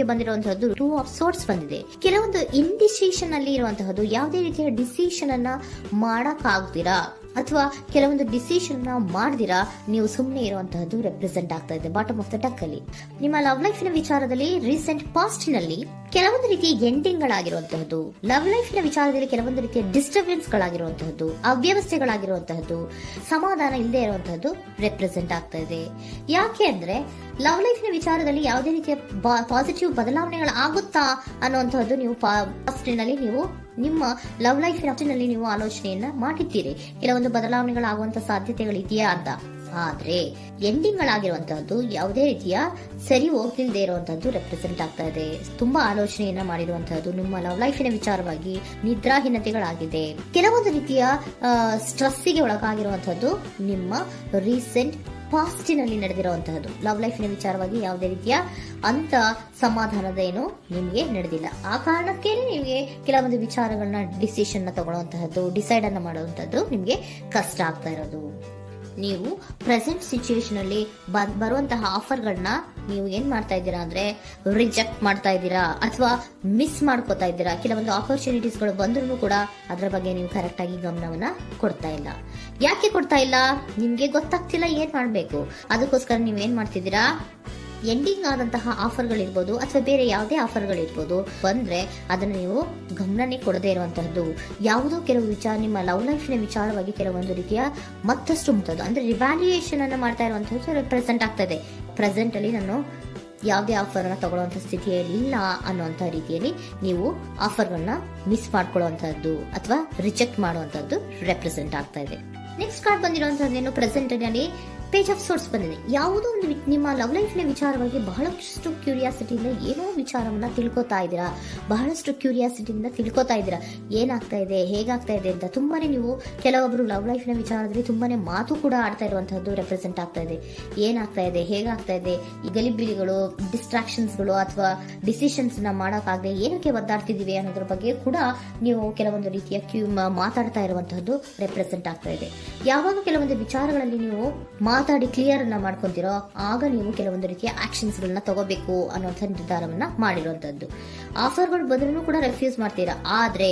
ನಿಮಗೆ ಬಂದಿರುವಂತಹದ್ದು two of sorts ಬಂದಿದೆ. ಕೆಲವೊಂದು ಇಂಡಿಸಿಷನ್ ಅಲ್ಲಿ ಇರುವಂತಹದ್ದು, ಯಾವುದೇ ರೀತಿಯ ಡಿಸಿಷನ್ ಅನ್ನ ಮಾಡಕ್ ಆಗ್ದಿರಾ ಅಥವಾ ಕೆಲವೊಂದು ಡಿಸಿಷನ್ ಮಾಡ್ದಿರಾ ನೀವು ಸುಮ್ಮನೆ ಇರುವಂತಹದ್ದು ರೆಪ್ರೆಸೆಂಟ್ ಆಗ್ತಾ ಇದೆ ಬಾಟಮ್ ಆಫ್ ದ ಡಕ್ ಅಲ್ಲಿ. ನಿಮ್ಮ ಲವ್ ಲೈಫಿನ ವಿಚಾರದಲ್ಲಿ ರೀಸೆಂಟ್ ಪಾಸ್ಟ್ ನಲ್ಲಿ ಕೆಲವೊಂದು ರೀತಿಯ ಎಂಡಿಂಗ್ ಗಳಾಗಿರುವಂತಹದ್ದು, ಲವ್ ಲೈಫಿನ ವಿಚಾರದಲ್ಲಿ ಕೆಲವೊಂದು ರೀತಿಯ ಡಿಸ್ಟರ್ಬೆನ್ಸ್ ಗಳಾಗಿರುವಂತಹದ್ದು, ಅವ್ಯವಸ್ಥೆಗಳಾಗಿರುವಂತಹದ್ದು, ಸಮಾಧಾನ ಇಲ್ಲದೆ ಇರುವಂತಹದ್ದು ರೆಪ್ರೆಸೆಂಟ್ ಆಗ್ತಾ ಇದೆ. ಯಾಕೆ ಅಂದ್ರೆ ಲವ್ ಲೈಫಿನ ವಿಚಾರದಲ್ಲಿ ಯಾವುದೇ ರೀತಿಯ ಪಾಸಿಟಿವ್ ಬದಲಾವಣೆಗಳಾಗುತ್ತಾ ಅನ್ನುವಂತಹದ್ದು ನೀವು ಪಾಸ್ಟ್ ನಲ್ಲಿ ನೀವು ನಿಮ್ಮ ಲವ್ ಲೈಫಿನಲ್ಲಿ ನೀವು ಆಲೋಚನೆಯನ್ನ ಮಾಡಿದ್ದೀರಿ, ಕೆಲವೊಂದು ಬದಲಾವಣೆಗಳಾಗುವಂತ ಸಾಧ್ಯತೆಗಳಿದೆಯಾ ಅಂತ. ಆದ್ರೆ ಎಂಡಿಂಗ್ ಗಳಾಗಿರುವಂತಹದ್ದು ಯಾವುದೇ ರೀತಿಯ ಸರಿ ಹೋಗ್ತಿಲ್ದೇ ಇರುವಂತಹದ್ದು ರೆಪ್ರೆಸೆಂಟ್ ಆಗ್ತಾ ಇದೆ. ತುಂಬಾ ಆಲೋಚನೆಯನ್ನ ಮಾಡಿರುವಂತಹದ್ದು ನಿಮ್ಮ ಲವ್ ಲೈಫಿನ ವಿಚಾರವಾಗಿ ನಿದ್ರಾಹೀನತೆಗಳಾಗಿದೆ. ಕೆಲವೊಂದು ರೀತಿಯ ಸ್ಟ್ರೆಸ್ಸಿಗೆ ಒಳಗಾಗಿರುವಂತಹದ್ದು ನಿಮ್ಮ ರೀಸೆಂಟ್ ಪಾಸ್ಟಿನಲ್ಲಿ ನಡೆದಿರುವಂತಹದ್ದು. ಲವ್ ಲೈಫಿನ ವಿಚಾರವಾಗಿ ಯಾವುದೇ ರೀತಿಯ ಅಂತ ಸಮಾಧಾನದ ಏನು ನಿಮ್ಗೆ ನಡೆದಿಲ್ಲ. ಆ ಕಾರಣಕ್ಕೆ ನಿಮಗೆ ಕೆಲವೊಂದು ವಿಚಾರಗಳನ್ನ ಡಿಸಿಷನ್ ತಗೊಳ್ಳುವಂತಹದ್ದು, ಡಿಸೈಡ್ ಅನ್ನ ಮಾಡುವಂತಹದ್ದು ನಿಮ್ಗೆ ಕಷ್ಟ ಆಗ್ತಾ ಇರೋದು. ನೀವು ಪ್ರೆಸೆಂಟ್ ಸಿಚುಯೇಷನ್ ಅಲ್ಲಿ ಬರುವಂತಹ ಆಫರ್ಗಳನ್ನ ನೀವು ಏನ್ ಮಾಡ್ತಾ ಇದ್ದೀರಾ ಅಂದ್ರೆ ರಿಜೆಕ್ಟ್ ಮಾಡ್ತಾ ಇದ್ದೀರಾ ಅಥವಾ ಮಿಸ್ ಮಾಡ್ಕೋತಾ ಇದ್ದೀರಾ. ಕೆಲವೊಂದು ಆಪರ್ಚುನಿಟೀಸ್ ಗಳು ಬಂದ್ರೂ ಕೂಡ ಅದರ ಬಗ್ಗೆ ನೀವು ಕರೆಕ್ಟ್ ಆಗಿ ಗಮನವನ್ನ ಕೊಡ್ತಾ ಇಲ್ಲ. ಯಾಕೆ ಕೊಡ್ತಾ ಇಲ್ಲ? ನಿಮ್ಗೆ ಗೊತ್ತಾಗ್ತಿಲ್ಲ ಏನ್ ಮಾಡ್ಬೇಕು. ಅದಕ್ಕೋಸ್ಕರ ನೀವ್ ಏನ್ ಮಾಡ್ತಿದ್ದೀರಾ, ಎಂಡಿಂಗ್ ಆದಂತಹ ಆಫರ್ಗಳಿರ್ಬೋದು ಅಥವಾ ಬೇರೆ ಯಾವುದೇ ಆಫರ್ಗಳಿರ್ಬೋದು ಬಂದ್ರೆ ಅದನ್ನ ನೀವು ಗಮನನೇ ಕೊಡದೇ ಇರುವಂತಹದ್ದು. ಯಾವುದೋ ಕೆಲವು ವಿಚಾರ ನಿಮ್ಮ ಲವ್ ಲೈಫಿನ ವಿಚಾರವಾಗಿ ಕೆಲವೊಂದು ರೀತಿಯ ಮತ್ತಷ್ಟು ಮುಟ್ಟೋದು ಅಂದ್ರೆ ರಿವ್ಯಾಲ್ಯೂಯೇಷನ್ ಅನ್ನ ಮಾಡ್ತಾ ಇರುವಂತಹದ್ದು ರೆಪ್ರೆಸೆಂಟ್ ಆಗ್ತಾ ಇದೆ. ಪ್ರೆಸೆಂಟ್ ಅಲ್ಲಿ ನಾನು ಯಾವುದೇ ಆಫರ್ ಅನ್ನ ತಗೊಳ್ಳುವಂತ ಸ್ಥಿತಿಯಲ್ಲಿ ಇಲ್ಲ ಅನ್ನುವಂತ ರೀತಿಯಲ್ಲಿ ನೀವು ಆಫರ್ಗಳನ್ನ ಮಿಸ್ ಮಾಡ್ಕೊಳ್ಳುವಂತಹದ್ದು ಅಥವಾ ರಿಜೆಕ್ಟ್ ಮಾಡುವಂತಹದ್ದು ರೆಪ್ರೆಸೆಂಟ್ ಆಗ್ತಾ ಇದೆ. ನೆಕ್ಸ್ಟ್ ಕಾರ್ಡ್ ಬಂದಿರುವಂತಹದ್ದೇನು, ಪ್ರೆಸೆಂಟ್ ನಲ್ಲಿ ಪೇಜ್ ಆಫ್ ಸೋರ್ಟ್ಸ್ ಬಂದಿದೆ. ಯಾವುದೋ ಒಂದು ನಿಮ್ಮ ಲವ್ ಲೈಫ್ನ ವಿಚಾರವಾಗಿ ಬಹಳಷ್ಟು ಕ್ಯೂರಿಯಾಸಿಟಿಯಿಂದ ಏನೋ ವಿಚಾರವನ್ನ ತಿಳ್ಕೊತಾ ಇದ್ದೀರಾ, ಬಹಳಷ್ಟು ಕ್ಯೂರಿಯಾಸಿಟಿಯಿಂದ ತಿಳ್ಕೊತಾ ಇದ್ದೀರಾ ಏನಾಗ್ತಾ ಇದೆ, ಹೇಗಾಗ್ತಾ ಇದೆ ಅಂತ. ತುಂಬಾನೇ ನೀವು ಕೆಲವೊಬ್ರು ಲವ್ ಲೈಫ್ನ ವಿಚಾರದಲ್ಲಿ ತುಂಬಾನೇ ಮಾತು ಕೂಡ ಆಡ್ತಾ ಇರುವಂತಹದ್ದು ರೆಪ್ರೆಸೆಂಟ್ ಆಗ್ತಾ ಇದೆ. ಏನಾಗ್ತಾ ಇದೆ, ಹೇಗಾಗ್ತಾ ಇದೆ, ಈ ಗಲಿಬಿಲಿಗಳು, ಡಿಸ್ಟ್ರಾಕ್ಷನ್ಸ್ಗಳು ಅಥವಾ ಡಿಸಿಷನ್ಸ್ ನ ಮಾಡಕ್ಕಾಗದೆ ಏನಕ್ಕೆ ಒದ್ದಾಡ್ತಿದೀವಿ ಅನ್ನೋದ್ರ ಬಗ್ಗೆ ಕೂಡ ನೀವು ಕೆಲವೊಂದು ರೀತಿಯ ಮಾತಾಡ್ತಾ ಇರುವಂತಹದ್ದು ರೆಪ್ರೆಸೆಂಟ್ ಆಗ್ತಾ ಇದೆ. ಯಾವಾಗ ಕೆಲವೊಂದು ವಿಚಾರಗಳಲ್ಲಿ ನೀವು ಮಾತಾಡಿ ಕ್ಲಿಯರ್ ಅನ್ನ ಮಾಡ್ಕೊಂತೀರೋ ಆಗ ನೀವು ಕೆಲವೊಂದು ರೀತಿಯ ಆಕ್ಷನ್ಸ್ ಗಳನ್ನ ತಗೋಬೇಕು ಅನ್ನುವಂಥ ನಿರ್ಧಾರವನ್ನ ಮಾಡಿರುವಂತದ್ದು. ಆಫರ್ಗಳು ಬಂದ್ರೂ ಕೂಡ ರೆಫ್ಯೂಸ್ ಮಾಡ್ತೀರಾ. ಆದ್ರೆ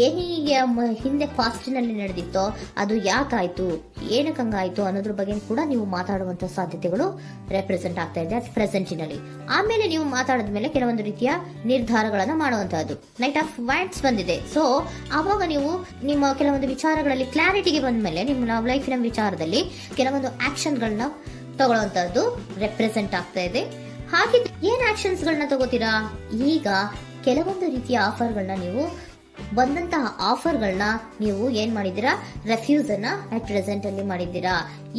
ಏನೀಗ ಹಿಂದೆ ಪಾಸ್ಟಿನಲ್ಲಿ ನಡೆದಿತ್ತೋ ಅದು ಯಾಕಾಯ್ತು, ಏನಕ್ಕಂಗಾಯ್ತು ಅನ್ನೋದ್ರ ಬಗ್ಗೆ ಕೂಡ ನೀವು ಮಾತಾಡುವಂತ ಸಾಧ್ಯತೆಗಳು ರೆಪ್ರೆಸೆಂಟ್ ಆಗ್ತಾ ಇದೆ ಪ್ರೆಸೆಂಟಿನಲ್ಲಿ. ಆಮೇಲೆ ನೀವು ಮಾತಾಡಿದ್ಮೇಲೆ ಕೆಲವೊಂದು ರೀತಿಯ ನಿರ್ಧಾರಗಳನ್ನ ಮಾಡುವಂತಹದ್ದು. ನೈಟ್ ಆಫ್ ವ್ಯಾಂಡ್ಸ್ ಬಂದಿದೆ. ಸೊ ಆವಾಗ ನೀವು ನಿಮ್ಮ ಕೆಲವೊಂದು ವಿಚಾರಗಳಲ್ಲಿ ಕ್ಲಾರಿಟಿಗೆ ಬಂದ್ಮೇಲೆ ನಿಮ್ಮ ಲವ್ ಲೈಫಿನ ವಿಚಾರದಲ್ಲಿ ಕೆಲವೊಂದು ಆಕ್ಷನ್ ಗಳನ್ನ ತಗೊಳ್ಳುವಂತಹದ್ದು ರೆಪ್ರೆಸೆಂಟ್ ಆಗ್ತಾ ಇದೆ. ಹಾಗೆ ಏನ್ ಆಕ್ಷನ್ಸ್ ಗಳನ್ನ ತಗೋತೀರಾ? ಈಗ ಕೆಲವೊಂದು ರೀತಿಯ ಆಫರ್ಗಳನ್ನ ನೀವು ಬಂದಂತಹ ಆಫರ್ಗಳನ್ನ ನೀವು ಏನ್ ಮಾಡಿದ್ದೀರಾ, ರೆಫ್ಯೂಸ್ ಅನ್ನ ಅಟ್ ಪ್ರೆಸೆಂಟ್ ಅಲ್ಲಿ ಮಾಡಿದ್ದೀರಾ.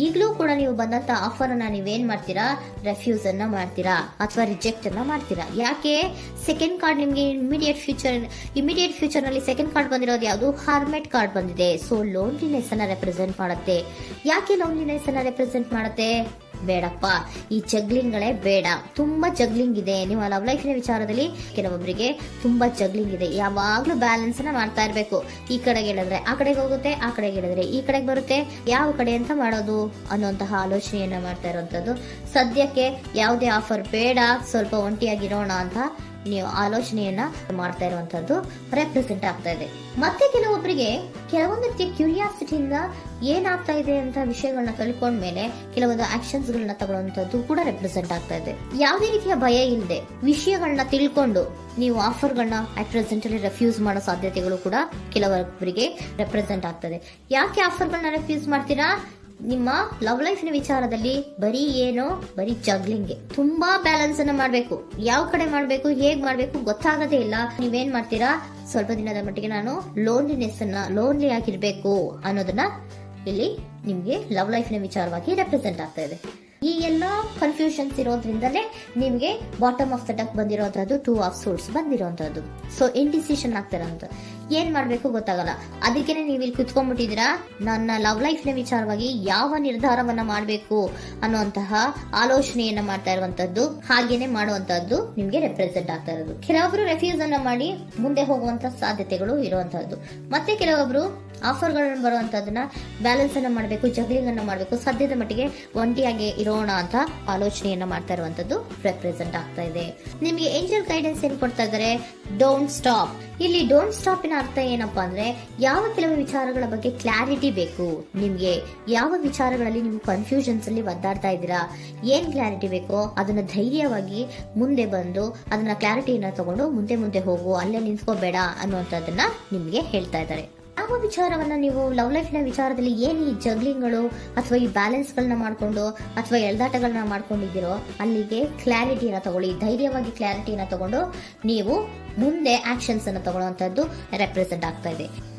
ಈಗಲೂ ಕೂಡ ನೀವು ಬಂದಂತಹ ಆಫರ್ ಅನ್ನ ನೀವೇನ್ ಮಾಡ್ತೀರಾ, ರೆಫ್ಯೂಸ್ ಅನ್ನ ಮಾಡ್ತೀರಾ ಅಥವಾ ರಿಜೆಕ್ಟ್ ಅನ್ನ ಮಾಡ್ತೀರಾ. ಯಾಕೆ? ಸೆಕೆಂಡ್ ಕಾರ್ಡ್ ನಿಮ್ಗೆ ಇಮಿಡಿಯೇಟ್ ಫ್ಯೂಚರ್ ನಲ್ಲಿ ಸೆಕೆಂಡ್ ಕಾರ್ಡ್ ಬಂದಿರೋದು ಯಾವುದು, ಹಾರ್ಮೆಟ್ ಕಾರ್ಡ್ ಬಂದಿದೆ. ಸೊ ಲೋನ್ಲಿನೆಸ್ ಅನ್ನ ರೆಪ್ರೆಸೆಂಟ್ ಮಾಡುತ್ತೆ. ಯಾಕೆ ಲೋನ್ಲಿನೆಸ್ ಅನ್ನ ರೆಪ್ರೆಸೆಂಟ್ ಮಾಡುತ್ತೆ? ಬೇಡಪ್ಪ, ಈ ಜಗ್ಲಿಂಗ್ ಗಳೇ ಬೇಡ. ತುಂಬಾ ಜಗ್ಲಿಂಗ್ ಇದೆ ನಿಮ್ಮ ಲವ್ ಲೈಫಿನ ವಿಚಾರದಲ್ಲಿ. ಕೆಲವೊಬ್ಬರಿಗೆ ತುಂಬಾ ಜಗ್ಲಿಂಗ್ ಇದೆ. ಯಾವಾಗ್ಲೂ ಬ್ಯಾಲೆನ್ಸ್ ಅನ್ನ ಮಾಡ್ತಾ ಇರ್ಬೇಕು. ಈ ಕಡೆಗೆ ಹೇಳಿದ್ರೆ ಆ ಕಡೆಗೆ ಹೋಗುತ್ತೆ, ಆ ಕಡೆಗೆ ಹೇಳಿದ್ರೆ ಈ ಕಡೆಗೆ ಬರುತ್ತೆ. ಯಾವ ಕಡೆ ಅಂತ ಮಾಡೋದು ಅನ್ನುವಂತಹ ಆಲೋಚನೆಯನ್ನ ಮಾಡ್ತಾ ಇರುವಂತದ್ದು. ಸದ್ಯಕ್ಕೆ ಯಾವುದೇ ಆಫರ್ ಬೇಡ, ಸ್ವಲ್ಪ ಒಂಟಿಯಾಗಿರೋಣ ಅಂತ ನೀವು ಆಲೋಚನೆಯನ್ನ ಮಾಡ್ತಾ ಇರುವಂತದ್ದು ರೆಪ್ರೆಸೆಂಟ್ ಆಗ್ತಾ ಇದೆ. ಮತ್ತೆ ಕೆಲವೊಬ್ಬರಿಗೆ ಕೆಲವೊಂದು ರೀತಿಯ ಕ್ಯೂರಿಯಾಸಿಟಿಯಿಂದ ಏನಾಗ್ತಾ ಇದೆ ಅಂತ ವಿಷಯಗಳನ್ನ ತಿಳ್ಕೊಂಡ್ಮೇಲೆ ಕೆಲವೊಂದು ಆಕ್ಷನ್ಸ್ ಗಳನ್ನ ತಗೊಳ್ಳುವಂತದ್ದು ಕೂಡ ರೆಪ್ರೆಸೆಂಟ್ ಆಗ್ತಾ ಇದೆ. ಯಾವುದೇ ರೀತಿಯ ಭಯ ಇಲ್ಲದೆ ವಿಷಯಗಳನ್ನ ತಿಳ್ಕೊಂಡು ನೀವು ಆಫರ್ಗಳನ್ನ ಅಟ್ ಪ್ರೆಸೆಂಟ್ ಅಲ್ಲಿ ರೆಫ್ಯೂಸ್ ಮಾಡೋ ಸಾಧ್ಯತೆಗಳು ಕೂಡ ಕೆಲವೊಬ್ಬರಿಗೆ ರೆಪ್ರೆಸೆಂಟ್ ಆಗ್ತದೆ. ಯಾಕೆ ಆಫರ್ಗಳನ್ನ ರೆಫ್ಯೂಸ್ ಮಾಡ್ತೀರಾ? ನಿಮ್ಮ ಲವ್ ಲೈಫಿನ ವಿಚಾರದಲ್ಲಿ ಬರೀ ಜಗ್ಲಿಂಗ್, ತುಂಬಾ ಬ್ಯಾಲೆನ್ಸ್ ಅನ್ನ ಮಾಡ್ಬೇಕು. ಯಾವ ಕಡೆ ಮಾಡ್ಬೇಕು, ಹೇಗ್ ಮಾಡ್ಬೇಕು ಗೊತ್ತಾಗದೇ ಇಲ್ಲ. ನೀವೇನ್ ಮಾಡ್ತೀರಾ, ಸ್ವಲ್ಪ ದಿನದ ಮಟ್ಟಿಗೆ ನಾನು ಲೋನ್ಲಿ ಆಗಿರ್ಬೇಕು ಅನ್ನೋದನ್ನ ಇಲ್ಲಿ ನಿಮ್ಗೆ ಲವ್ ಲೈಫಿನ ವಿಚಾರವಾಗಿ ರೆಪ್ರೆಸೆಂಟ್ ಆಗ್ತಾ ಇದೆ. ಈ ಎಲ್ಲಾ ಕನ್ಫ್ಯೂಷನ್ಸ್ ಇರೋದ್ರಿಂದಲೇ ನಿಮ್ಗೆ ಬಾಟಮ್ ಆಫ್ ದ ಡಕ್ ಬಂದಿರೋಂಥದ್ದು, ಟೂ ಆಫ್ ಸೋರ್ಟ್ಸ್ ಬಂದಿರೋಂಥದ್ದು. ಸೊ ಇಂಡಿಸಿಷನ್ ಆಗ್ತಿರೋಂಥ ಏನ್ ಮಾಡ್ಬೇಕು ಗೊತ್ತಾಗಲ್ಲ. ಅದಕ್ಕೇನೆ ನೀವು ಇಲ್ಲಿ ಕುತ್ಕೊಂಡ್ಬಿಟ್ಟಿದ್ದೀರಾ, ನನ್ನ ಲವ್ ಲೈಫ್ ನ ವಿಚಾರವಾಗಿ ಯಾವ ನಿರ್ಧಾರವನ್ನ ಮಾಡ್ಬೇಕು ಅನ್ನುವಂತಹ ಆಲೋಚನೆಯನ್ನ ಮಾಡ್ತಾ ಇರುವಂತದ್ದು, ಹಾಗೇನೆ ಮಾಡುವಂತದ್ದು ನಿಮ್ಗೆ ರೆಪ್ರೆಸೆಂಟ್ ಆಗ್ತಾ ಇರೋದು. ಕೆಲವೊಬ್ರು ರೆಫ್ಯೂಸ್ ಅನ್ನ ಮಾಡಿ ಮುಂದೆ ಹೋಗುವಂತ ಸಾಧ್ಯತೆಗಳು ಇರುವಂತಹದ್ದು. ಮತ್ತೆ ಕೆಲವೊಬ್ರು ಆಫರ್ಗಳನ್ನು ಬರುವಂತದನ್ನ ಬ್ಯಾಲೆನ್ಸ್ ಅನ್ನ ಮಾಡಬೇಕು, ಜಗ್ಲಿಂಗ್ ಅನ್ನ ಮಾಡಬೇಕು, ಸದ್ಯದ ಮಟ್ಟಿಗೆ ಒಂಟಿಯಾಗಿ ಇರೋಣ ಅಂತ ಆಲೋಚನೆಯನ್ನ ಮಾಡ್ತಾ ಇರುವಂತದ್ದು ರೆಪ್ರೆಸೆಂಟ್ ಆಗ್ತಾ ಇದೆ. ನಿಮಗೆ ಏಂಜಲ್ ಗೈಡೆನ್ಸ್ ಏನ್ ಕೊಡ್ತಾ ಇದ್ದಾರೆ, ಡೋಂಟ್ ಸ್ಟಾಪ್. ಇಲ್ಲಿ ಡೋಂಟ್ ಸ್ಟಾಪ್ ನ ಅರ್ಥ ಏನಪ್ಪಾ ಅಂದ್ರೆ, ಯಾವ ಕೆಲವು ವಿಚಾರಗಳ ಬಗ್ಗೆ ಕ್ಲಾರಿಟಿ ಬೇಕು ನಿಮ್ಗೆ, ಯಾವ ವಿಚಾರಗಳಲ್ಲಿ ನೀವು ಕನ್ಫ್ಯೂಷನ್ಸ್ ಅಲ್ಲಿ ಒದ್ದಾಡ್ತಾ ಇದ್ದೀರಾ, ಏನ್ ಕ್ಲಾರಿಟಿ ಬೇಕೋ ಅದನ್ನ ಧೈರ್ಯವಾಗಿ ಮುಂದೆ ಬಂದು ಅದನ್ನ ಕ್ಲಾರಿಟಿಯನ್ನ ತಗೊಂಡು ಮುಂದೆ ಹೋಗು, ಅಲ್ಲೇ ನಿಂತ್ಕೋಬೇಡ ಅನ್ನುವಂಥದ್ದನ್ನ ನಿಮ್ಗೆ ಹೇಳ್ತಾ ಇದ್ದಾರೆ. ಯಾವ ವಿಚಾರವನ್ನ ನೀವು ಲವ್ ಲೈಫ್ ನ ವಿಚಾರದಲ್ಲಿ ಏನ್ ಈ ಜಗ್ಲಿಂಗ್ಗಳು ಅಥವಾ ಈ ಬ್ಯಾಲೆನ್ಸ್ ಗಳನ್ನ ಮಾಡ್ಕೊಂಡು ಅಥವಾ ಎಳ್ದಾಟಗಳನ್ನ ಮಾಡ್ಕೊಂಡಿದ್ದೀರೋ ಅಲ್ಲಿಗೆ ಕ್ಲಾರಿಟಿಯನ್ನ ತಗೊಳ್ಳಿ, ಧೈರ್ಯವಾಗಿ ಕ್ಲಾರಿಟಿಯನ್ನ ತಗೊಂಡು ನೀವು ಮುಂದೆ ಆಕ್ಷನ್ಸ್ ಅನ್ನ ತಗೊಳ್ಳುವಂತದ್ದು ರೆಪ್ರೆಸೆಂಟ್ ಆಗ್ತಾ ಇದೆ.